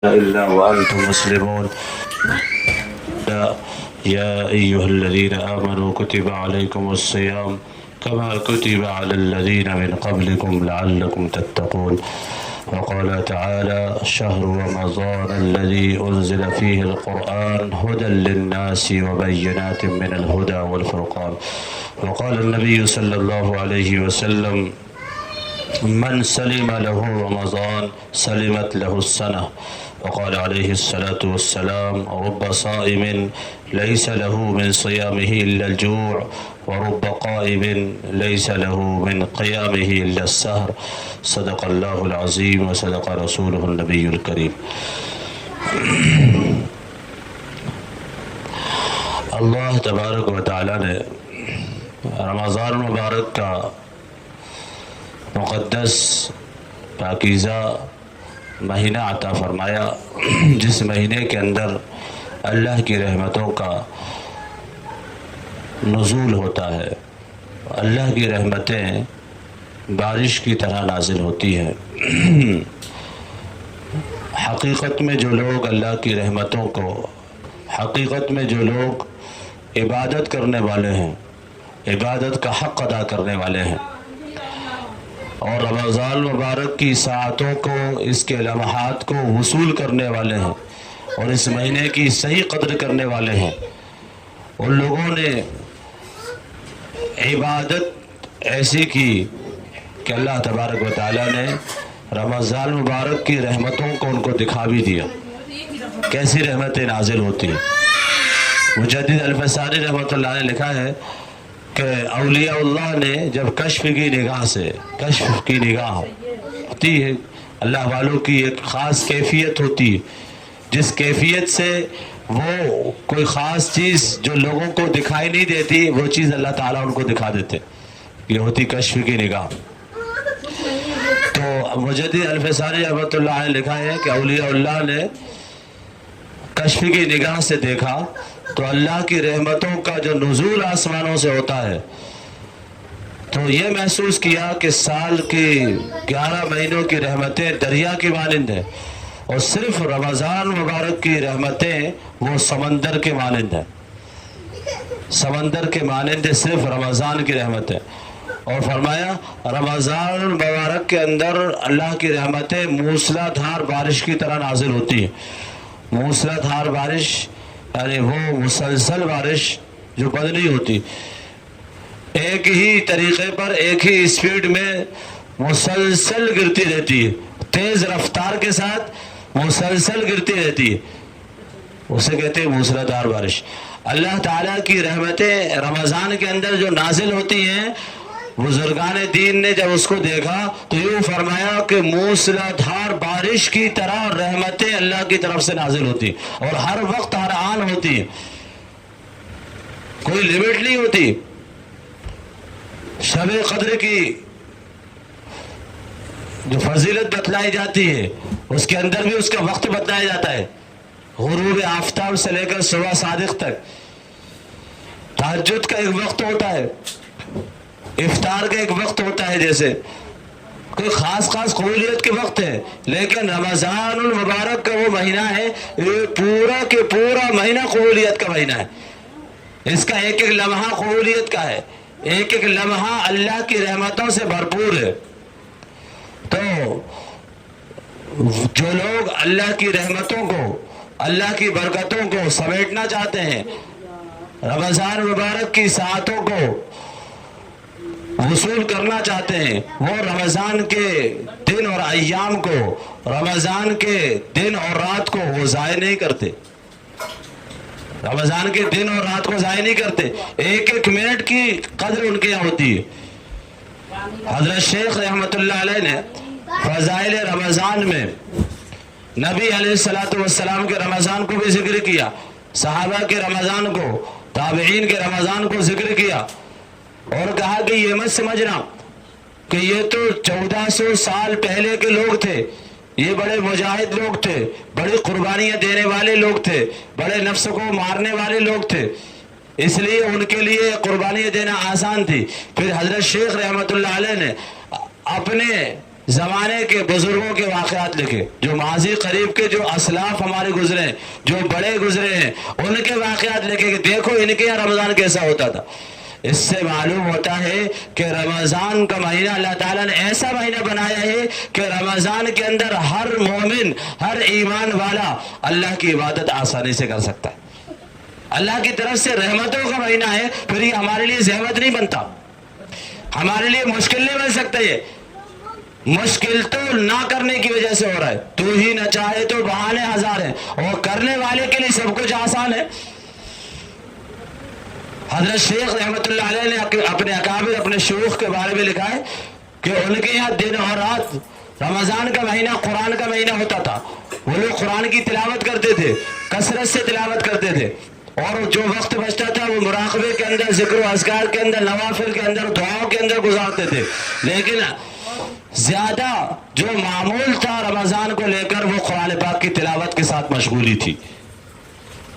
إلا وأنتم مسلمون. يا أيها الذين آمنوا كتب عليكم الصيام كما كتب على الذين من قبلكم لعلكم تتقون. وقال تعالى: شهر رمضان الذي أنزل فيه القرآن هدى للناس وبينات من الهدى والفرقان. وقال النبي صلى الله عليه وسلم: من سلم له رمضان سلمت له السنة. وقال عليه الصلاة والسلام: رب صائم ليس له من صيامه إلا الجوع ورب قائم ليس له من قيامه إلا السهر. صدق الله العظيم وصدق رسوله النبي الكريم. اللہ تبارک و تعالی نے رمضان مبارک کا مقدس پاکیزہ مہینہ عطا فرمایا، جس مہینے کے اندر اللہ کی رحمتوں کا نزول ہوتا ہے. اللہ کی رحمتیں بارش کی طرح نازل ہوتی ہیں. حقیقت میں جو لوگ اللہ کی رحمتوں کو، حقیقت میں جو لوگ عبادت کرنے والے ہیں، عبادت کا حق ادا کرنے والے ہیں، اور رمضان مبارک کی ساعتوں کو، اس کے لمحات کو وصول کرنے والے ہیں، اور اس مہینے کی صحیح قدر کرنے والے ہیں، ان لوگوں نے عبادت ایسی کی کہ اللہ تبارک و تعالیٰ نے رمضان مبارک کی رحمتوں کو ان کو دکھا بھی دیا. کیسی رحمتیں نازل ہوتی ہیں. مجدد الفسانی رحمۃ اللہ نے لکھا ہے کہ اولیاء اللہ نے جب کشف کی نگاہ سے، کشف کی نگاہ ہوتی ہے، اللہ والوں کی ایک خاص کیفیت ہوتی ہے، جس کیفیت سے وہ کوئی خاص چیز جو لوگوں کو دکھائی نہیں دیتی، وہ چیز اللہ تعالیٰ ان کو دکھا دیتے. یہ ہوتی کشف کی نگاہ. تو مجدد الفسانی رحمۃ اللہ نے لکھا ہے کہ اولیاء اللہ نے کشف کی نگاہ سے دیکھا تو اللہ کی رحمتوں کا جو نزول آسمانوں سے ہوتا ہے، تو یہ محسوس کیا کہ سال کی 11 مہینوں کی رحمتیں دریا کی مانند ہیں، اور صرف رمضان مبارک کی رحمتیں وہ سمندر کے مانند ہیں. سمندر کے مانند ہے صرف رمضان کی رحمتیں. اور فرمایا رمضان مبارک کے اندر اللہ کی رحمتیں موسلا دھار بارش کی طرح نازل ہوتی ہیں. موسلا دھار بارش یعنی وہ مسلسل بارش جو بند نہیں ہوتی، ایک ہی طریقے پر ایک ہی اسپیڈ میں مسلسل گرتی رہتی ہے، تیز رفتار کے ساتھ مسلسل گرتی رہتی ہے، اسے کہتے ہیں موسلا دھار بارش. اللہ تعالیٰ کی رحمتیں رمضان کے اندر جو نازل ہوتی ہیں، بزرگان دین نے جب اس کو دیکھا تو یوں فرمایا کہ موسلا دھار بارش کی طرح رحمتیں اللہ کی طرف سے نازل ہوتی، اور ہر وقت ہر آن ہوتی، کوئی لیمٹ نہیں ہوتی. شب قدر کی جو فضیلت بتلائی جاتی ہے، اس کے اندر بھی اس کا وقت بتلایا جاتا ہے. غروب آفتاب سے لے کر صبح صادق تک. تہجد کا ایک وقت ہوتا ہے، افطار کا ایک وقت ہوتا ہے، جیسے کوئی خاص قبولیت کے وقت ہے. لیکن رمضان المبارک کا وہ مہینہ ہے، یہ پورا کے پورا مہینہ قبولیت کا مہینہ ہے. اس کا ایک ایک لمحہ قبولیت کا ہے، ایک ایک لمحہ اللہ کی رحمتوں سے بھرپور ہے. تو جو لوگ اللہ کی رحمتوں کو، اللہ کی برکتوں کو سمیٹنا چاہتے ہیں، رمضان مبارک کی ساعتوں کو وصول کرنا چاہتے ہیں، وہ رمضان کے دن اور ایام کو، رمضان کے دن اور رات کو وہ ضائع نہیں کرتے. رمضان کے دن اور رات کو ضائع نہیں کرتے، ایک ایک منٹ کی قدر ان کے یہاں ہوتی ہے. حضرت شیخ رحمۃ اللہ علیہ نے فضائل رمضان میں نبی علیہ السلام کے رمضان کو بھی ذکر کیا، صحابہ کے رمضان کو، تابعین کے رمضان کو ذکر کیا، اور کہا کہ یہ مت سمجھنا کہ یہ تو 1400 سال پہلے کے لوگ تھے، یہ بڑے مجاہد لوگ تھے، بڑی قربانیاں دینے والے لوگ تھے، بڑے نفس کو مارنے والے لوگ تھے، اس لیے ان کے لیے قربانیاں دینا آسان تھی. پھر حضرت شیخ رحمۃ اللہ علیہ نے اپنے زمانے کے بزرگوں کے واقعات لکھے، جو ماضی قریب کے جو اسلاف ہمارے گزرے ہیں، جو بڑے گزرے ہیں، ان کے واقعات لکھے کہ دیکھو ان کے یہاں رمضان کیسا ہوتا تھا۔ اس سے معلوم ہوتا ہے کہ رمضان کا مہینہ اللہ تعالیٰ نے ایسا مہینہ بنایا ہے کہ رمضان کے اندر ہر مومن، ہر ایمان والا اللہ کی عبادت آسانی سے کر سکتا ہے۔ اللہ کی طرف سے رحمتوں کا مہینہ ہے، پھر یہ ہمارے لیے زحمت نہیں بنتا، ہمارے لیے مشکل نہیں بن سکتا۔ یہ مشکل تو نہ کرنے کی وجہ سے ہو رہا ہے، تو ہی نہ چاہے تو بہانے ہزار ہیں، اور کرنے والے کے لیے سب کچھ آسان ہے۔ حضرت شیخ رحمت اللہ علیہ نے اپنے اکابر، اپنے شیوخ کے بارے میں لکھا ہے کہ ان کے یہاں دن اور رات، رمضان کا مہینہ قرآن کا مہینہ ہوتا تھا، وہ لوگ قرآن کی تلاوت کرتے تھے، کثرت سے تلاوت کرتے تھے، اور جو وقت بچتا تھا وہ مراقبے کے اندر، ذکر و اذکار کے اندر، نوافل کے اندر، دعاؤں کے اندر گزارتے تھے۔ لیکن زیادہ جو معمول تھا رمضان کو لے کر وہ قرآن پاک کی تلاوت کے ساتھ مشغولی تھی۔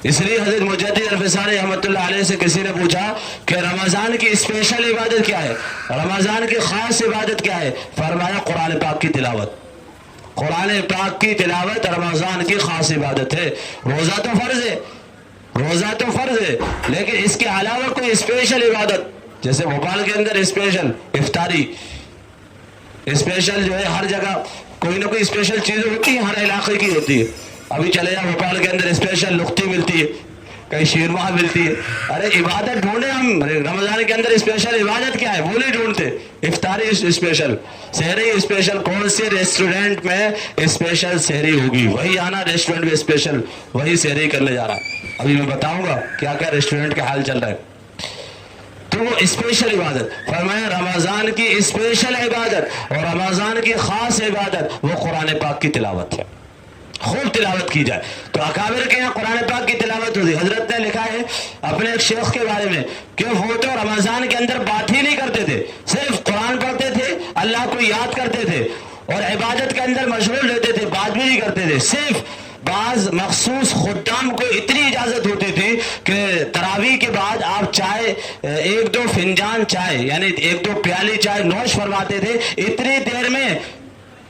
اس لیے حضرت مجدد الفسانی رحمۃ اللہ علیہ سے کسی نے پوچھا کہ رمضان کی اسپیشل عبادت کیا ہے، رمضان کی خاص عبادت کیا ہے؟ فرمایا قرآن پاک کی تلاوت۔ قرآن پاک کی تلاوت رمضان کی خاص عبادت ہے۔ روزہ تو فرض ہے، روزہ تو فرض ہے، لیکن اس کے علاوہ کوئی اسپیشل عبادت، جیسے بھوپال کے اندر اسپیشل افطاری، اسپیشل جو ہے ہر جگہ کوئی نہ کوئی اسپیشل چیز ہوتی ہے، ہر علاقے کی ہوتی ہے۔ ابھی چلے جاؤ بھوپال کے اندر اسپیشل لختی ملتی ہے، کہیں شیرماہ ملتی ہے۔ ارے عبادت ڈھونڈے ہم، رمضان کے اندر اسپیشل عبادت کیا ہے وہ نہیں ڈھونڈتے۔ افطاری اسپیشل، سحری اسپیشل، کون سے ریسٹورینٹ میں اسپیشل سحری ہوگی وہی آنا، ریسٹورینٹ میں اسپیشل وہی سحری کرنے جا رہا ہے۔ ابھی میں بتاؤں گا کیا کیا ریسٹورینٹ کا حال چل رہا ہے۔ تو وہ اسپیشل عبادت، فرمایا رمضان کی اسپیشل عبادت اور رمضان کی خاص عبادت وہ قرآن پاک کی تلاوت ہے، خوب تلاوت کی جائے۔ تو اکابر کے یہاں قرآن پاک کی تلاوت ہوتی۔ حضرت نے لکھا ہے اپنے ایک شیخ کے بارے میں کہ وہ تو رمضان کے اندر بات ہی نہیں کرتے تھے، صرف قرآن پڑھتے تھے، اللہ کو یاد کرتے تھے اور عبادت کے اندر مشغول رہتے تھے، بات بھی نہیں کرتے تھے۔ صرف بعض مخصوص خدام کو اتنی اجازت ہوتی تھی کہ تراویح کے بعد آپ چائے، ایک دو فنجان چائے یعنی ایک دو پیالی چائے نوش فرماتے تھے۔ اتنی دیر میں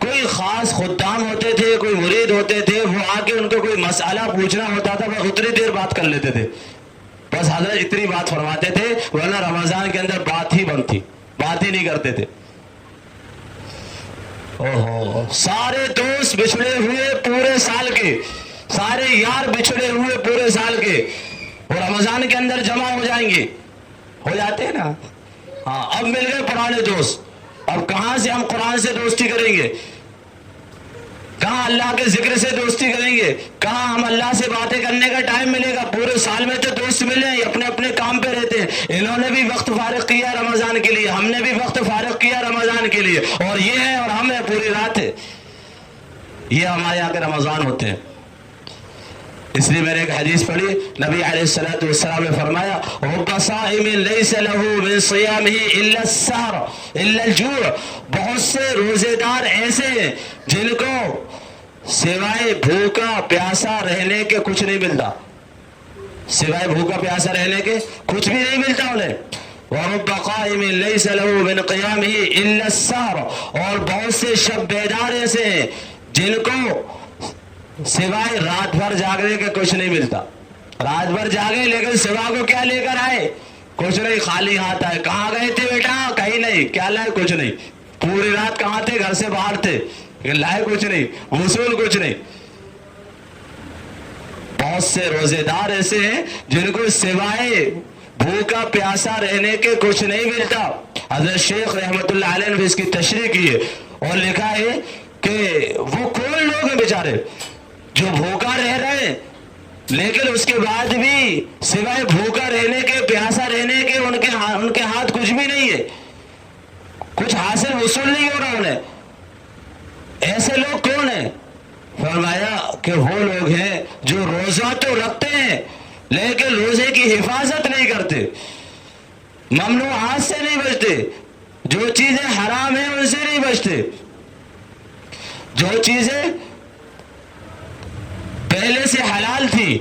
کوئی خاص خدام ہوتے تھے، کوئی مرید ہوتے تھے، وہ آ کے ان کو کوئی مسئلہ پوچھنا ہوتا تھا، وہ اتنی دیر بات کر لیتے تھے، بس حضرت اتنی بات فرماتے تھے، ورنہ رمضان کے اندر بات ہی بند تھی، بات ہی نہیں کرتے تھے۔ اوہو، سارے دوست بچھڑے ہوئے پورے سال کے، سارے یار بچھڑے ہوئے پورے سال کے، وہ رمضان کے اندر جمع ہو جائیں گے، ہو جاتے ہیں نا۔ ہاں، اب مل گئے پرانے دوست، اب کہاں سے ہم قرآن سے دوستی کریں گے، کہاں اللہ کے ذکر سے دوستی کریں گے، کہاں ہم اللہ سے باتیں کرنے کا ٹائم ملے گا؟ پورے سال میں تو دوست ملے ہیں، اپنے اپنے کام پہ رہتے ہیں۔ انہوں نے بھی وقت فارغ کیا رمضان کے لیے، ہم نے بھی وقت فارغ کیا رمضان کے لیے، اور یہ ہے اور ہم ہے، پوری رات ہے۔ یہ ہمارے یہاں کے رمضان ہوتے ہیں۔ اس لیے میں نے ایک حدیث پڑھی، نبی علیہ الصلوۃ والسلام نے فرمایا رب صائم لیس له من صیامه الا السحر الا الجوع، بہت سے روزے دار ایسے ہیں جن کو سوائے بھوکا پیاسا رہنے کے کچھ نہیں ملتا، سوائے بھوکا پیاسا رہنے کے کچھ بھی نہیں ملتا انہیں۔ وَرُبَّ قَائِمٍ لَيْسَ لَهُ مِنْ قِيَامِهِ إِلَّا السَّحْرُ، اور بہت سے شب بیدار ایسے ہیں جن کو سوائے رات بھر جاگنے کے کچھ نہیں ملتا، رات بھر جاگے لیکن سوا کو کیا لے کر آئے؟ کچھ نہیں، خالی ہاتھ آئے۔ کہاں گئے تھے بیٹا؟ کہیں نہیں۔ کیا لائے؟ کچھ نہیں۔ پوری رات کہاں تھے؟ گھر سے باہر تھے، لیکن لائے کچھ نہیں، وصول کچھ نہیں۔ بہت سے روزے دار ایسے ہیں جن کو سوائے بھوکا پیاسا رہنے کے کچھ نہیں ملتا۔ حضرت شیخ رحمت اللہ علیہ نے اس کی تشریح کی ہے اور لکھا ہے کہ وہ کون لوگ ہیں بیچارے جو بھوکا رہ رہے ہیں لیکن اس کے بعد بھی سوائے بھوکا رہنے کے، پیاسا رہنے کے ان کے ہاتھ کچھ بھی نہیں ہے، کچھ حاصل وصول نہیں ہو رہا انہیں۔ ایسے لوگ کون ہیں؟ فرمایا کہ وہ لوگ ہیں جو روزہ تو رکھتے ہیں لیکن روزے کی حفاظت نہیں کرتے، ممنوعات سے نہیں بچتے، جو چیزیں حرام ہیں ان سے نہیں بچتے، جو چیزیں پہلے سے حلال تھی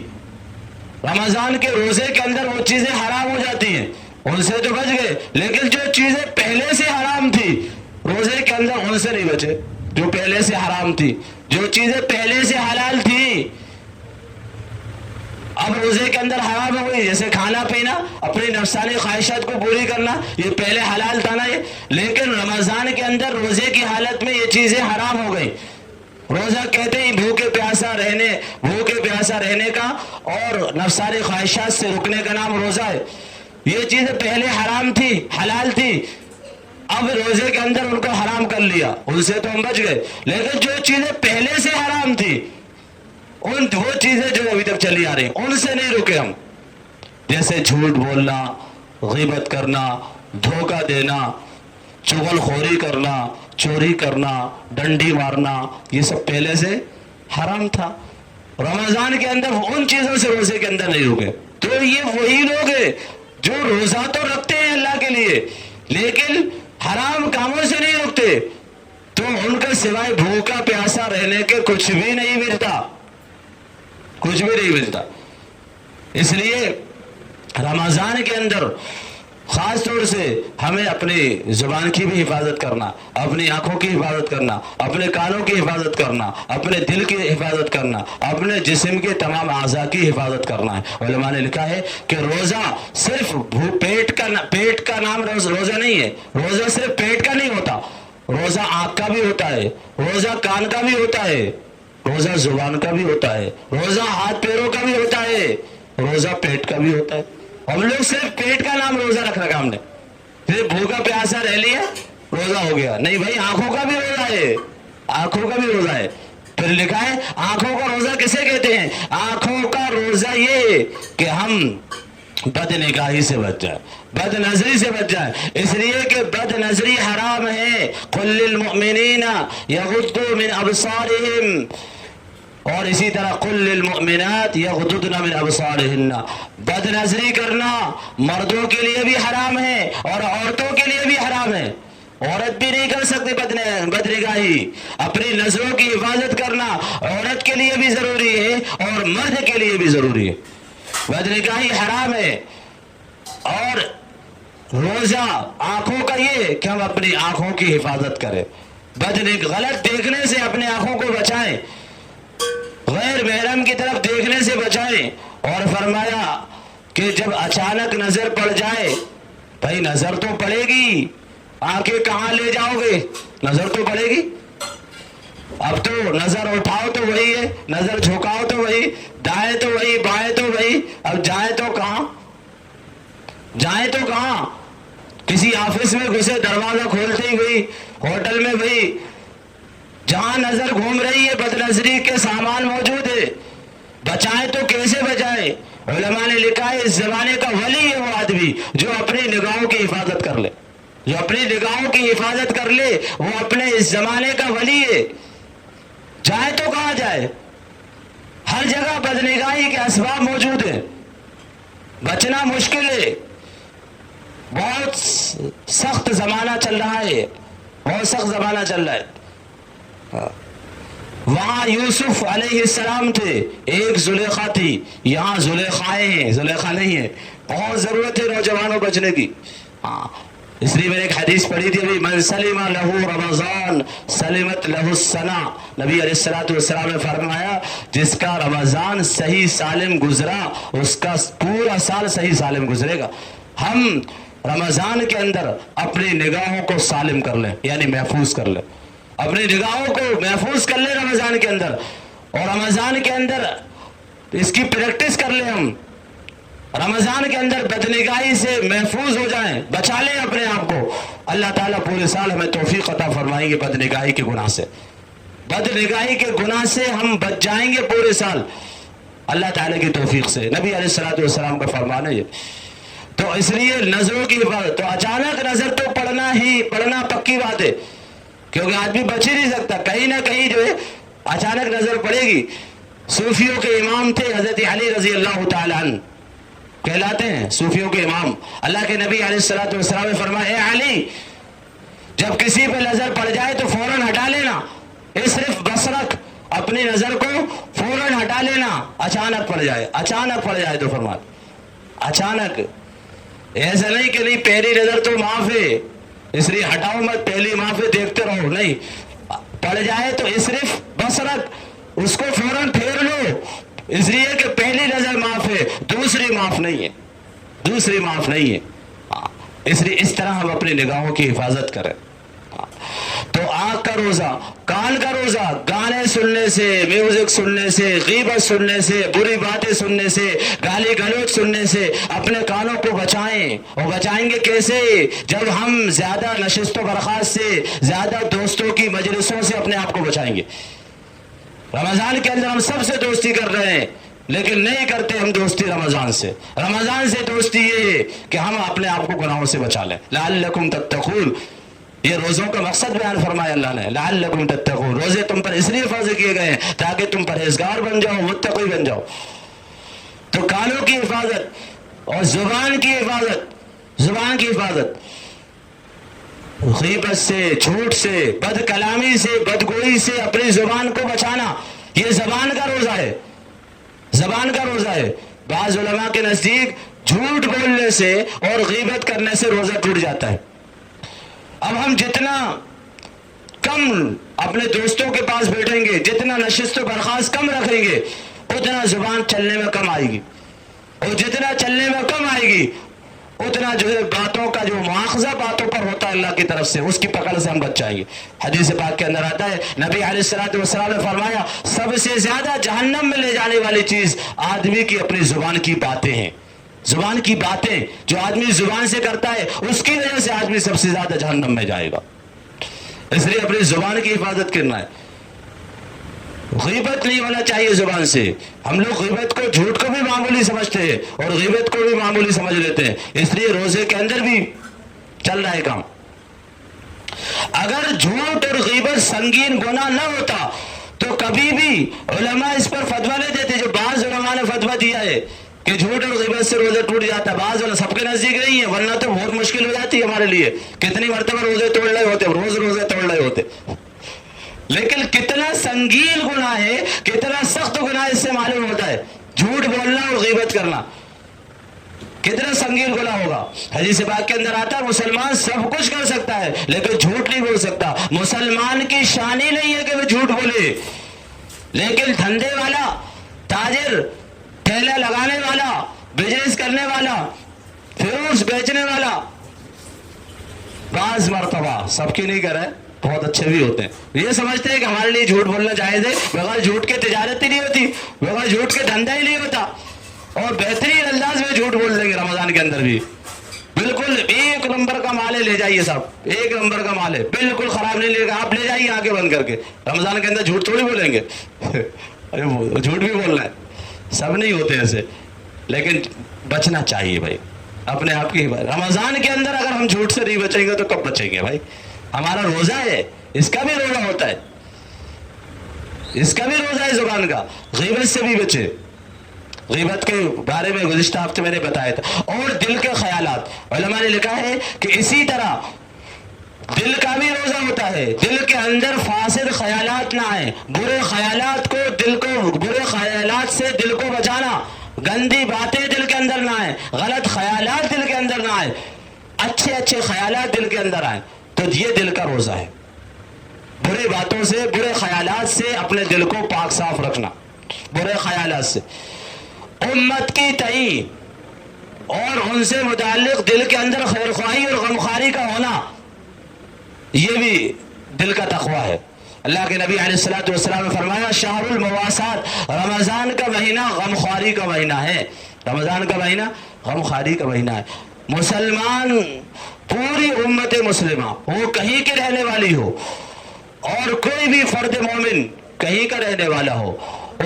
رمضان کے روزے کے اندر وہ چیزیں حرام ہو جاتی ہیں، ان سے تو بچ گئے، لیکن جو چیزیں پہلے سے حرام تھی روزے کے اندر ان سے نہیں بچے جو پہلے سے حرام تھی، جو چیزیں پہلے سے حلال تھی اب روزے کے اندر حرام ہو گئی، جیسے کھانا پینا، اپنی نفسانی خواہشات کو پوری کرنا، یہ پہلے حلال تھا نا یہ، لیکن رمضان کے اندر روزے کی حالت میں یہ چیزیں حرام ہو گئی۔ روزہ کہتے ہی بھوکے پیاسا رہنے کا اور نفسانی خواہشات سے رکنے کا نام روزہ ہے۔ یہ چیزیں پہلے حرام تھی، حلال تھی، اب روزے کے اندر ان کو حرام کر لیا، ان سے تو ہم بچ گئے، لیکن جو چیزیں پہلے سے حرام تھی وہ چیزیں جو ابھی تک چلی آ رہی ان سے نہیں رکے ہم، جیسے جھوٹ بولنا، غیبت کرنا، دھوکہ دینا، چغل خوری کرنا، چوری کرنا، ڈنڈی مارنا، یہ سب پہلے سے حرام تھا۔ رمضان کے اندر ان چیزوں سے روزے کے اندر نہیں رکے، تو یہ وہی لوگ ہیں جو روزہ تو رکھتے ہیں اللہ کے لیے لیکن حرام کاموں سے نہیں رکتے، تو ان کا سوائے بھوکا پیاسا رہنے کے کچھ بھی نہیں ملتا، کچھ بھی نہیں ملتا۔ اس لیے رمضان کے اندر خاص طور سے ہمیں اپنی زبان کی بھی حفاظت کرنا، اپنی آنکھوں کی حفاظت کرنا، اپنے کانوں کی حفاظت کرنا، اپنے دل کی حفاظت کرنا، اپنے جسم کے تمام اعضاء کی حفاظت کرنا ہے۔ علماء نے لکھا ہے کہ روزہ صرف پیٹ کا نام روزہ نہیں ہے، روزہ صرف پیٹ کا نہیں ہوتا، روزہ آنکھ کا بھی ہوتا ہے، روزہ کان کا بھی ہوتا ہے، روزہ زبان کا بھی ہوتا ہے، روزہ ہاتھ پیروں کا بھی ہوتا ہے، روزہ پیٹ کا بھی ہوتا ہے۔ ہم لوگ صرف پیٹ کا نام روزہ رکھ رکھا ہم نے، صرف بھوکا پیاسا رہ لیا روزہ ہو گیا، نہیں بھائی آنکھوں کا بھی روزہ ہے، آنکھوں کا بھی روزہ ہے۔ پھر لکھا ہے آنکھوں کا روزہ کسے کہتے ہیں؟ آنکھوں کا روزہ یہ کہ ہم بد نگاہی سے بچ جائے، بد نظری سے بچ جائے، اس لیے کہ بد نظری حرام ہے۔ قل للمؤمنین یغضوا من ابصارہم، اور اسی طرح قل للمؤمنات یغضضن من ابصارہن، بد نظری کرنا مردوں کے لیے بھی حرام ہے اور عورتوں کے لیے بھی حرام ہے۔ عورت بھی نہیں کر سکتی بد نگاہی، اپنی نظروں کی حفاظت کرنا عورت کے لیے بھی ضروری ہے اور مرد کے لیے بھی ضروری ہے۔ بد نگاہی حرام ہے، اور روزہ آنکھوں کا یہ کہ ہم اپنی آنکھوں کی حفاظت کریں، غلط دیکھنے سے اپنے آنکھوں کو بچائیں، غیر محرم کی طرف دیکھنے سے بچائیں۔ اور فرمایا کہ جب اچانک نظر پڑ جائے، بھائی نظر تو پڑے گی، آنکھیں کہاں لے جاؤ گے، نظر تو پڑے گی۔ اب تو نظر اٹھاؤ تو وہی ہے، نظر جھکاؤ تو وہی، دائیں تو وہی، بائیں تو وہی، اب جائیں تو کہاں، جائیں تو کہاں؟ کسی آفس میں گھسے، دروازہ کھولتے ہی وہی، ہوٹل میں وہی، جہاں نظر گھوم رہی ہے بد نظری کے سامان موجود ہے، بچائیں تو کیسے بچائیں؟ علماء نے لکھا ہے اس زمانے کا ولی ہے وہ آدمی جو اپنی نگاہوں کی حفاظت کر لے، جو اپنی نگاہوں کی حفاظت کر لے وہ اپنے اس زمانے کا ولی ہے۔ جائے تو کہاں جائے؟ ہر جگہ بدنگاہی کے اسباب موجود ہیں، بچنا مشکل ہے، بہت سخت زمانہ چل رہا ہے، بہت سخت زمانہ چل رہا ہے۔ وہاں یوسف علیہ السلام تھے، ایک زلیخا تھی، یہاں زلیخائیں ہیں، زلیخا نہیں ہے۔ بہت ضرورت ہے نوجوانوں بچنے کی۔ اس لیے میں نے ایک حدیث پڑھی تھی ابھی، من سلم لہو رمضان سلمت لہو السنہ، نبی علیہ السلام نے فرمایا جس کا رمضان صحیح سالم گزرا اس کا پورا سال صحیح سالم گزرے گا۔ ہم رمضان کے اندر اپنی نگاہوں کو سالم کر لیں، یعنی محفوظ کر لیں، اپنی نگاہوں کو محفوظ کر لیں رمضان کے اندر، اور رمضان کے اندر اس کی پریکٹس کر لیں، ہم رمضان کے اندر بدنگاہی سے محفوظ ہو جائیں، بچا لیں اپنے آپ کو۔ اللہ تعالیٰ پورے سال ہمیں توفیق عطا فرمائیں گے بدنگاہی کے گناہ سے، بدنگاہی کے گناہ سے ہم بچ جائیں گے پورے سال اللہ تعالیٰ کی توفیق سے، نبی علیہ السلام کا فرمان ہے یہ۔ تو اس لیے نظروں کی حفاظت، تو اچانک نظر تو پڑنا پکی بات ہے، کیونکہ آدمی بچ ہی نہیں سکتا، کہیں نہ کہیں جو ہے اچانک نظر پڑے گی۔ صوفیوں کے امام تھے حضرت علی رضی اللہ تعالیٰ عنہ کہلاتے ہیں، صوفیوں کے امام۔ اللہ کے نبی علیہ السلام نے فرمایا اے علی، جب کسی پہ نظر پڑ جائے تو فوراً ہٹا لینا، صرف بصرک، اپنی نظر کو فوراً ہٹا لینا، اچانک پڑ جائے تو فرمایا اچانک، ایسا نہیں کہ نہیں پہلی نظر تو معاف ہے، اس لیے ہٹاؤ مت، پہلی معافی دیکھتے رہو، نہیں پڑ جائے تو اسرف بصرک، اس کو فوراً پھیر لو، اس لیے کہ پہلی نظر معاف ہے، دوسری معاف نہیں ہے، دوسری معاف نہیں ہے۔ اس لیے اس طرح ہم اپنی نگاہوں کی حفاظت کریں۔ تو آنکھ کا روزہ، کان کا روزہ، گانے سننے سے، میوزک سننے سے، غیبت سننے سے، بری باتیں سننے سے، گالی گلوچ سننے سے اپنے کانوں کو بچائیں۔ اور بچائیں گے کیسے؟ جب ہم زیادہ نشست و برخاست سے، زیادہ دوستوں کی مجلسوں سے اپنے آپ کو بچائیں گے۔ رمضان کے اندر ہم سب سے دوستی کر رہے ہیں، لیکن نہیں کرتے ہم دوستی رمضان سے۔ رمضان سے دوستی یہ ہے کہ ہم اپنے آپ کو گناہوں سے بچا لیں۔ لعلکم تتقون، یہ روزوں کا مقصد بیان فرمایا اللہ نے، لعلکم تتقون، روزے تم پر اس لیے فرض کیے گئے ہیں تاکہ تم پرہیزگار بن جاؤ، متقی بن جاؤ۔ تو کانوں کی حفاظت اور زبان کی حفاظت، زبان کی حفاظت، غیبت سے، جھوٹ سے، بد کلامی سے، بدگوئی سے اپنی زبان کو بچانا، یہ زبان کا روزہ ہے، زبان کا روزہ ہے۔ بعض علماء کے نزدیک جھوٹ بولنے سے اور غیبت کرنے سے روزہ ٹوٹ جاتا ہے۔ اب ہم جتنا کم اپنے دوستوں کے پاس بیٹھیں گے، جتنا نشست و برخاست کم رکھیں گے، اتنا زبان چلنے میں کم آئے گی، اور جتنا چلنے میں کم آئے گی اتنا جو ہے باتوں کا جو مواخذہ باتوں پر ہوتا ہے اللہ کی طرف سے، اس کی پکڑ سے ہم بچ جائیں گے۔ حدیث پاک کے اندر آتا ہے، نبی علیہ الصلوۃ والسلام نے فرمایا سب سے زیادہ جہنم میں لے جانے والی چیز آدمی کی اپنی زبان کی باتیں ہیں۔ زبان کی باتیں جو آدمی زبان سے کرتا ہے، اس کی وجہ سے آدمی سب سے زیادہ جہنم میں جائے گا۔ اس لیے اپنی زبان کی حفاظت کرنا ہے۔ غیبت نہیں ہونا چاہیے زبان سے۔ ہم لوگ غیبت کو، جھوٹ کو بھی معمولی سمجھتے ہیں اور غیبت کو بھی معمولی سمجھ لیتے ہیں، اس لیے روزے کے اندر بھی چل رہا ہے کام۔ اگر جھوٹ اور غیبت سنگین گناہ نہ ہوتا تو کبھی بھی علماء اس پر فتویٰ نہیں دیتے، جو بعض علماء نے فتویٰ دیا ہے کہ جھوٹ اور غیبت سے روزہ ٹوٹ جاتا ہے۔ بعض علماء سب کے نزدیک نہیں ہے، ورنہ تو بہت مشکل ہو جاتی ہے ہمارے لیے، کتنی مرتبہ روزے توڑ رہے ہوتے، روز روزے توڑ رہے ہوتے، لیکن کتنا سنگین گناہ ہے، کتنا سخت گناہ اس سے معلوم ہوتا ہے۔ جھوٹ بولنا اور غیبت کرنا کتنا سنگین گناہ ہوگا۔ حدیث پاک کے اندر آتا ہے مسلمان سب کچھ کر سکتا ہے لیکن جھوٹ نہیں بول سکتا۔ مسلمان کی شان ہی نہیں ہے کہ وہ جھوٹ بولے، لیکن دھندے والا، تاجر، ٹھیلا لگانے والا، بزنس کرنے والا، فروٹس بیچنے والا، بعض مرتبہ سب کی نہیں کرے، بہت اچھے بھی ہوتے ہیں، یہ سمجھتے ہیں کہ ہمارے لیے جھوٹ بولنا جائز ہے، بغیر جھوٹ کے تجارت ہی نہیں ہوتی، بغیر جھوٹ کے دھندا ہی نہیں ہوتا، اور بہترین انداز میں جھوٹ بول لیں گے رمضان کے اندر بھی۔ بالکل ایک نمبر کا مال ہے، لے جائیے صاحب، ایک نمبر کا مال ہے، بالکل خراب نہیں لے گا، آپ لے جائیے آنکھیں بند کر کے۔ رمضان کے اندر جھوٹ تھوڑی بولیں گے، جھوٹ بھی بولنا ہے، سب نہیں ہوتے ایسے، لیکن بچنا چاہیے بھائی اپنے آپ کی۔ رمضان کے اندر اگر ہم جھوٹ سے نہیں بچیں گے تو کب بچیں گے بھائی؟ ہمارا روزہ ہے، اس کا بھی روزہ ہوتا ہے، اس کا بھی روزہ ہے زبان کا۔ غیبت سے بھی بچے، غیبت کے بارے میں گزشتہ ہفتے میں نے بتایا تھا۔ اور دل کے خیالات، علماء نے لکھا ہے کہ اسی طرح دل کا بھی روزہ ہوتا ہے، دل کے اندر فاسد خیالات نہ آئیں، برے خیالات کو، دل کو، برے خیالات سے دل کو بچانا، گندی باتیں دل کے اندر نہ آئیں، غلط خیالات دل کے اندر نہ آئیں، اچھے اچھے خیالات دل کے اندر آئیں، تو یہ دل کا روزہ ہے۔ برے باتوں سے، برے خیالات سے اپنے دل کو پاک صاف رکھنا، برے خیالات سے۔ امت کی تعین اور ان سے متعلق دل کے اندر خیر خواہی اور غمخواری کا ہونا، یہ بھی دل کا تقویٰ ہے۔ اللہ کے نبی علیہ الصلوۃ والسلام نے فرمایا شہر المواسات، رمضان کا مہینہ غمخواری کا مہینہ ہے، رمضان کا مہینہ غمخواری کا مہینہ ہے۔ مسلمان، پوری امت مسلمہ، وہ کہیں کی رہنے والی ہو اور کوئی بھی فرد مومن کہیں کا رہنے والا ہو،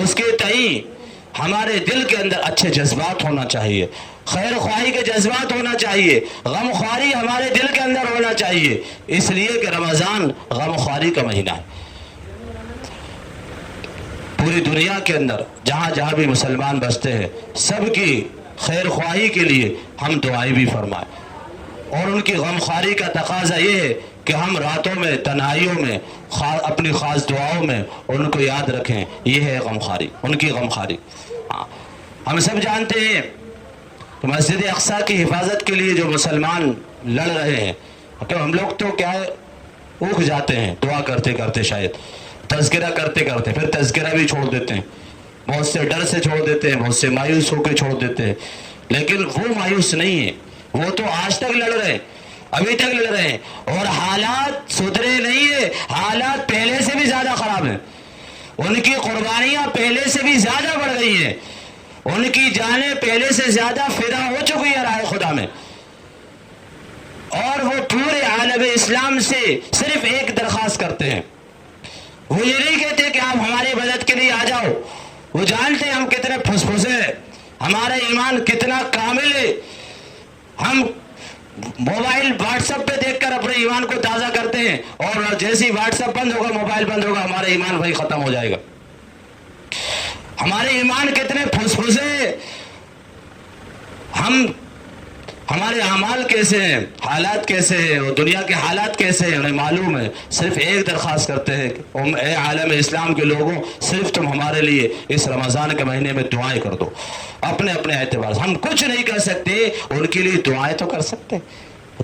اس کے تئیں ہمارے دل کے اندر اچھے جذبات ہونا چاہیے، خیر خواہی کے جذبات ہونا چاہیے، غم خواری ہمارے دل کے اندر ہونا چاہیے، اس لیے کہ رمضان غم خواری کا مہینہ ہے۔ پوری دنیا کے اندر جہاں جہاں بھی مسلمان بستے ہیں، سب کی خیر خواہی کے لیے ہم دعائیں بھی فرمائیں، اور ان کی غم خواری کا تقاضا یہ ہے کہ ہم راتوں میں، تنہائیوں میں، اپنی خاص دعاؤں میں ان کو یاد رکھیں۔ یہ ہے غم خواری، ان کی غم خواری۔ ہم سب جانتے ہیں کہ مسجد اقصیٰ کی حفاظت کے لیے جو مسلمان لڑ رہے ہیں، کہ ہم لوگ تو کیا ہے اٹھ جاتے ہیں دعا کرتے کرتے، شاید تذکرہ کرتے کرتے، پھر تذکرہ بھی چھوڑ دیتے ہیں، بہت سے ڈر سے چھوڑ دیتے ہیں، بہت سے مایوس ہو کے چھوڑ دیتے ہیں. لیکن وہ مایوس نہیں ہے، وہ تو آج تک لڑ رہے ہیں، ابھی تک لڑ رہے ہیں، اور حالات سدھرے نہیں ہیں، حالات پہلے سے بھی زیادہ خراب ہیں. ان کی قربانیاں پہلے سے بھی زیادہ بڑھ گئی ہیں، ان کی جانیں پہلے سے زیادہ فدا ہو چکی ہے راہ خدا میں. اور وہ پورے عالم اسلام سے صرف ایک درخواست کرتے ہیں. وہ یہ نہیں کہتے کہ آپ ہماری مدد کے لیے آ جاؤ، وہ جانتے ہیں ہم کتنے پھسپھسے ہیں، ہمارا ایمان کتنا کامل ہے. ہم موبائل واٹس ایپ پہ دیکھ کر اپنے ایمان کو تازہ کرتے ہیں، اور جیسے ہی واٹس ایپ بند ہوگا، موبائل بند ہوگا، ہمارا ایمان وہی ختم ہو جائے گا. ہمارے ایمان کتنے پھسپھسے، ہمارے اعمال کیسے ہیں، حالات کیسے ہیں، اور دنیا کے حالات کیسے ہیں انہیں معلوم ہے. صرف ایک درخواست کرتے ہیں کہ اے عالم اسلام کے لوگوں، صرف تم ہمارے لیے اس رمضان کے مہینے میں دعائیں کر دو. اپنے اپنے اعتبار سے ہم کچھ نہیں کر سکتے، ان کے لیے دعائیں تو کر سکتے،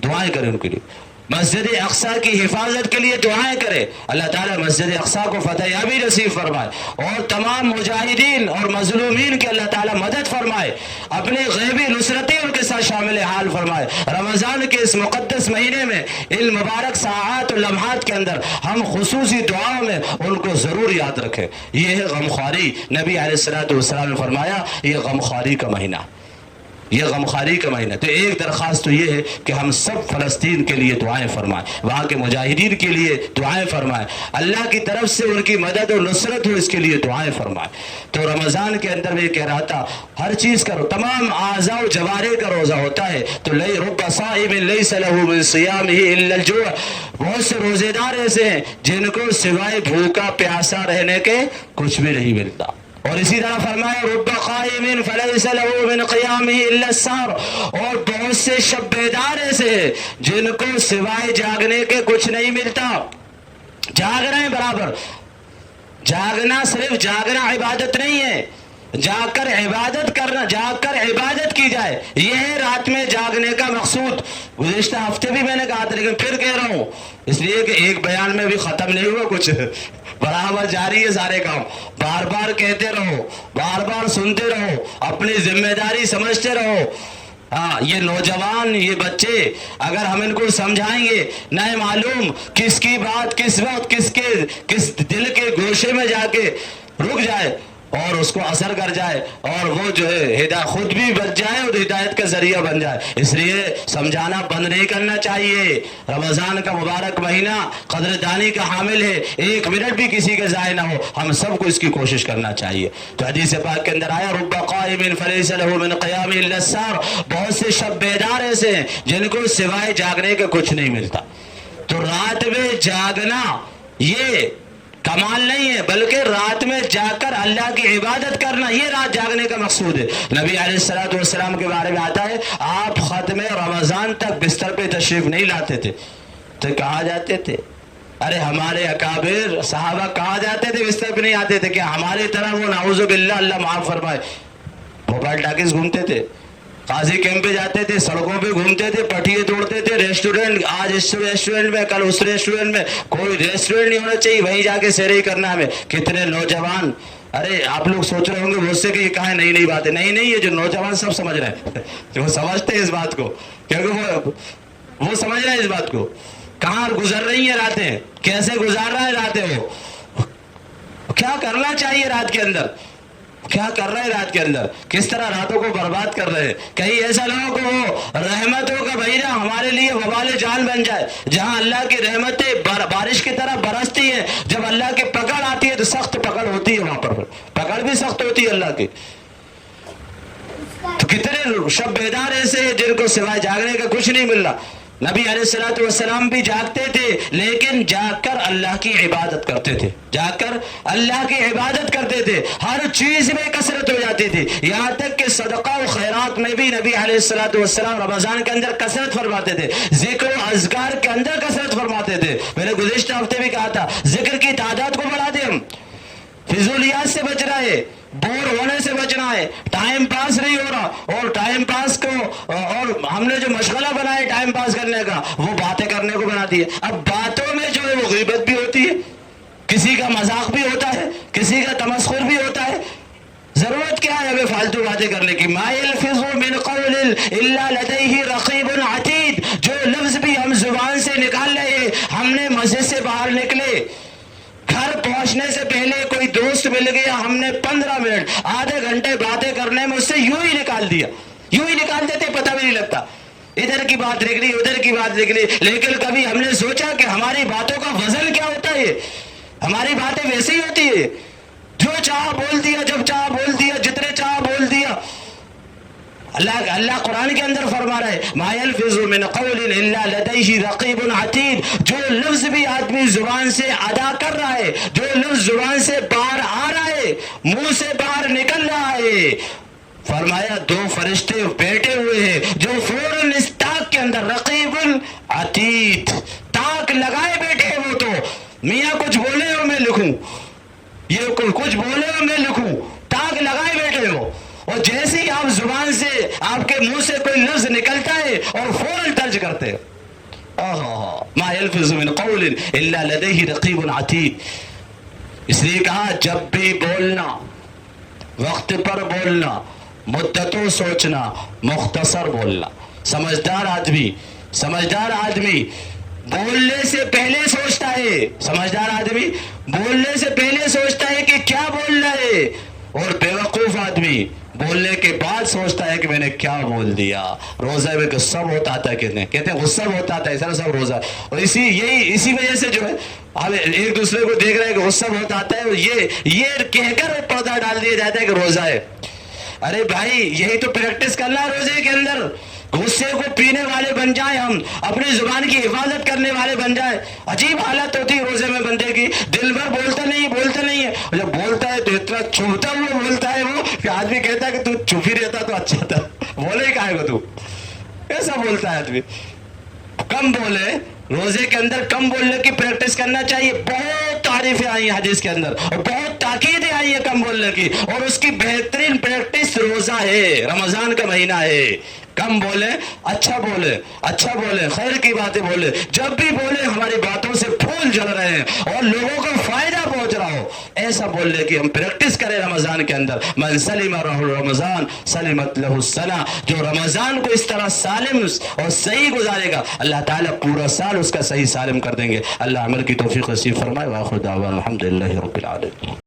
دعائیں کریں ان کے لیے. مسجد اقصیٰ کی حفاظت کے لیے دعائیں کرے، اللہ تعالیٰ مسجد اقصیٰ کو فتح یابی نصیب فرمائے، اور تمام مجاہدین اور مظلومین کی اللہ تعالیٰ مدد فرمائے، اپنی غیبی نصرتیں ان کے ساتھ شامل حال فرمائے. رمضان کے اس مقدس مہینے میں ان مبارک ساعات اور لمحات کے اندر ہم خصوصی دعاؤں میں ان کو ضرور یاد رکھیں. یہ ہے غمخواری. نبی علیہ الصلوۃ والسلام نے فرمایا یہ غمخواری کا مہینہ، یہ غمخواری کا مہینہ. تو ایک درخواست تو یہ ہے کہ ہم سب فلسطین کے لیے دعائیں فرمائیں، وہاں کے مجاہدین کے لیے دعائیں فرمائیں، اللہ کی طرف سے ان کی مدد و نصرت ہو اس کے لیے دعائیں فرمائیں. تو رمضان کے اندر میں کہہ رہا تھا ہر چیز کرو، تمام اعضاء و جوارح کا روزہ ہوتا ہے. تو رب صائم لیس له من صیامہ الا الجوع، بہت سے روزے دار ایسے ہیں جن کو سوائے بھوکا پیاسا رہنے کے کچھ بھی نہیں ملتا. اور اسی طرح فرمایا رب قائم فلیس له من قیامہ الا السحر، اور بہت سے شب بیدار ایسے ہیں جن کو سوائے جاگنے کے کچھ نہیں ملتا. جاگ رہے ہیں برابر، جاگنا صرف جاگنا عبادت نہیں ہے، جاگ کر عبادت کرنا، جاگ کر عبادت کی جائے، یہ ہے رات میں جاگنے کا مقصود. گزشتہ ہفتے بھی میں نے کہا تھا، لیکن پھر کہہ رہا ہوں اس لیے کہ ایک بیان میں بھی ختم نہیں ہوا، کچھ برابر جاری ہے سارے کام. بار بار کہتے رہو، بار بار سنتے رہو، اپنی ذمہ داری سمجھتے رہو. ہاں، یہ نوجوان، یہ بچے اگر ہم ان کو سمجھائیں گے، نہ معلوم کس کی بات کس وقت کس دل کے گوشے میں جا کے رک جائے اور اس کو اثر کر جائے، اور وہ جو ہے خود بھی بچ جائے اور ہدایت کا ذریعہ بن جائے. اس لیے سمجھانا بند نہیں کرنا چاہیے. رمضان کا مبارک مہینہ قدردانی کا حامل ہے، ایک منٹ بھی کسی کا ضائع نہ ہو، ہم سب کو اس کی کوشش کرنا چاہیے. تو حدیث پاک کے اندر آیا رب قائم فلیس له من قیامہ الا السحر، بہت سے شب بیدار ایسے ہیں جن کو سوائے جاگنے کا کچھ نہیں ملتا. تو رات میں جاگنا یہ کمال نہیں ہے، بلکہ رات میں جا کر اللہ کی عبادت کرنا، یہ رات جاگنے کا مقصود ہے. نبی علیہ الصلوۃ والسلام کے بارے میں آتا ہے آپ ختم رمضان تک بستر پہ تشریف نہیں لاتے تھے. تو کہاں جاتے تھے؟ ارے ہمارے اکابر صحابہ کہاں جاتے تھے؟ بستر پہ نہیں آتے تھے. کیا ہمارے طرح وہ نعوذ باللہ اللہ معاف فرمائے موبائل ٹاکیز گھومتے تھے، قاضی کیمپ پہ جاتے تھے، سڑکوں پہ گھومتے تھے، پٹیے توڑتے تھے، ریسٹورینٹ آج اس ریسٹورینٹ میں کل اس ریسٹورینٹ میں، کوئی ریسٹورینٹ نہیں ہونا چاہیے، وہیں جا کے سیر ہی کرنا ہمیں. کتنے نوجوان، ارے آپ لوگ سوچ رہے ہوں گے مجھ سے کہ یہ کہاں نئی نئی باتیں، نہیں یہ جو نوجوان سب سمجھ رہے ہیں، جو سمجھتے ہیں اس بات کو، کیونکہ وہ سمجھ رہے ہیں اس بات کو. کہاں گزر رہی ہیں راتیں، کیسے گزار رہا ہے راتیں، وہ کیا کرنا چاہیے رات کے اندر، کیا کر رہے ہیں رات کے اندر، کس طرح راتوں کو برباد کر رہے ہیں. کہیں ایسا نہ ہو کہ وہ رحمتوں کا مہینہ ہمارے لیے وبال جان بن جائے، جہاں اللہ کی رحمتیں بارش کی طرح برستی ہیں، جب اللہ کی پکڑ آتی ہے تو سخت پکڑ ہوتی ہے، وہاں پر پکڑ بھی سخت ہوتی ہے اللہ کی. تو کتنے شب بیدار ایسے ہیں جن کو سوائے جاگنے کا کچھ نہیں مل رہا. نبی علیہ الصلوۃ والسلام بھی جاگتے تھے، لیکن جاگ کر اللہ کی عبادت کرتے تھے، جاگ کر اللہ کی عبادت کرتے تھے. ہر چیز میں کثرت ہو جاتی تھی، یہاں تک کہ صدقہ و خیرات میں بھی نبی علیہ الصلوۃ والسلام رمضان کے اندر کثرت فرماتے تھے، ذکر و اذکار کے اندر کثرت فرماتے تھے. میں نے گزشتہ ہفتے بھی کہا تھا ذکر کی تعداد کو بڑھا دیں، ہم فضولیات سے بچ رہے، بور ہونے سے بچنا رہا ہے, ٹائم پاس نہیں ہو رہا, اور ٹائم پاس کو اور ہم نے جو مشغلہ بنایا ٹائم پاس کرنے کا وہ باتیں کرنے کو بنا دی ہے. اب باتوں میں جو ہے وہ غیبت بھی ہوتی ہے, کسی کا مذاق بھی ہوتا ہے, کسی کا تمسخر بھی ہوتا ہے. ضرورت کیا ہے ہمیں فالتو باتیں کرنے کی؟ ما یلفظ من قول الا لدیہ رقیب عتید. جو لفظ بھی ہم زبان سے نکال رہے, ہم نے مسجد سے باہر نکلے, گھر پہنچنے سے پہلے کوئی دوست مل گیا, ہم نے 15 منٹ آدھے گھنٹے باتیں کرنے میں اس سے یوں ہی نکال دیا, یوں ہی نکال دیتے, پتہ بھی نہیں لگتا. ادھر کی بات نکلی, ادھر کی بات نکلی, لیکن کبھی ہم نے سوچا کہ ہماری باتوں کا وزن کیا ہوتا ہے؟ ہماری باتیں ویسے ہی ہوتی ہے, جو چاہ بول دیا, جب چاہ بول دیا, جتنے چاہ بول دیا. اللہ قرآن کے اندر فرما رہا ہے ما یلفظ من قول الا لدیہ رقیب عتید. جو لفظ بھی آدمی زبان سے ادا کر رہا ہے, جو لفظ زبان سے باہر آ رہا ہے, منہ سے باہر نکل رہا ہے, فرمایا 2 فرشتے بیٹھے ہوئے ہیں جو فوراً اس تاک کے اندر رقیب عتید تاک لگائے بیٹھے ہیں. وہ تو میاں کچھ بولے اور میں لکھوں, یہ کچھ بولے اور میں لکھوں, تاک لگائے بیٹھے ہو. اور جیسے ہی آپ زبان سے, آپ کے منہ سے کوئی لفظ نکلتا ہے اور فوراً درج کرتے ما یلفظ من قول الا لدیہ رقیب عتید. اس لیے کہا جب بھی بولنا وقت پر بولنا, مدتوں سوچنا, مختصر بولنا. سمجھدار آدمی بولنے سے پہلے سوچتا ہے, سمجھدار آدمی بولنے سے پہلے سوچتا ہے کہ کیا بولنا ہے, اور بیوقوف آدمی بولنے کے بعد سوچتا ہے کہ میں نے کیا بول دیا. روزہ میں غصہ بہت آتا ہے, کہتے ہیں غصہ بہت آتا ہے, سر سب روزہ. اور اسی وجہ سے جو ہے ہم ایک دوسرے کو دیکھ رہے ہیں کہ غصہ بہت آتا ہے, اور یہ کہہ کر پردہ ڈال دیا جاتا ہے کہ روزہ ہے. ارے بھائی یہی تو پریکٹس کرنا ہے روزے کے اندر. غصے کو پینے والے بن جائیں, ہم اپنی زبان کی حفاظت کرنے والے بن جائیں. عجیب حالت ہوتی ہے روزے میں بندے کی, دل بھر بولتا نہیں ہے, جب بولتا ہے تو اتنا چھپتا ہوا بولتا ہے وہ کہ آدمی کہتا ہے کہ تو چپ ہی رہتا تو اچھا تھا, بولے ہی کہے گا تو, ایسا بولتا ہے آدمی. کم بولے, روزے کے اندر کم بولنے کی پریکٹس کرنا چاہیے. بہت تعریفیں آئی ہیں حدیث کے اندر, اور بہت تاکیدیں آئی ہیں کم بولنے کی, اور اس کی بہترین پریکٹس روزہ ہے, رمضان کا مہینہ ہے. کم بولے, اچھا بولے, خیر کی باتیں بولے. جب بھی بولے ہماری باتوں سے پھول جل رہے ہیں اور لوگوں کو فائدہ پہنچ رہا ہو, ایسا بولنے کی ہم پریکٹس کریں رمضان کے اندر. من سلم رمضان سلمت لہ السنہ. جو رمضان کو اس طرح سالم اور صحیح گزارے گا, اللہ تعالیٰ پورا سال اس کا صحیح سالم کر دیں گے. اللہ عمل کی توفیق نصیب فرمائے. وآخر دعوانا الحمدللہ رب العالمین.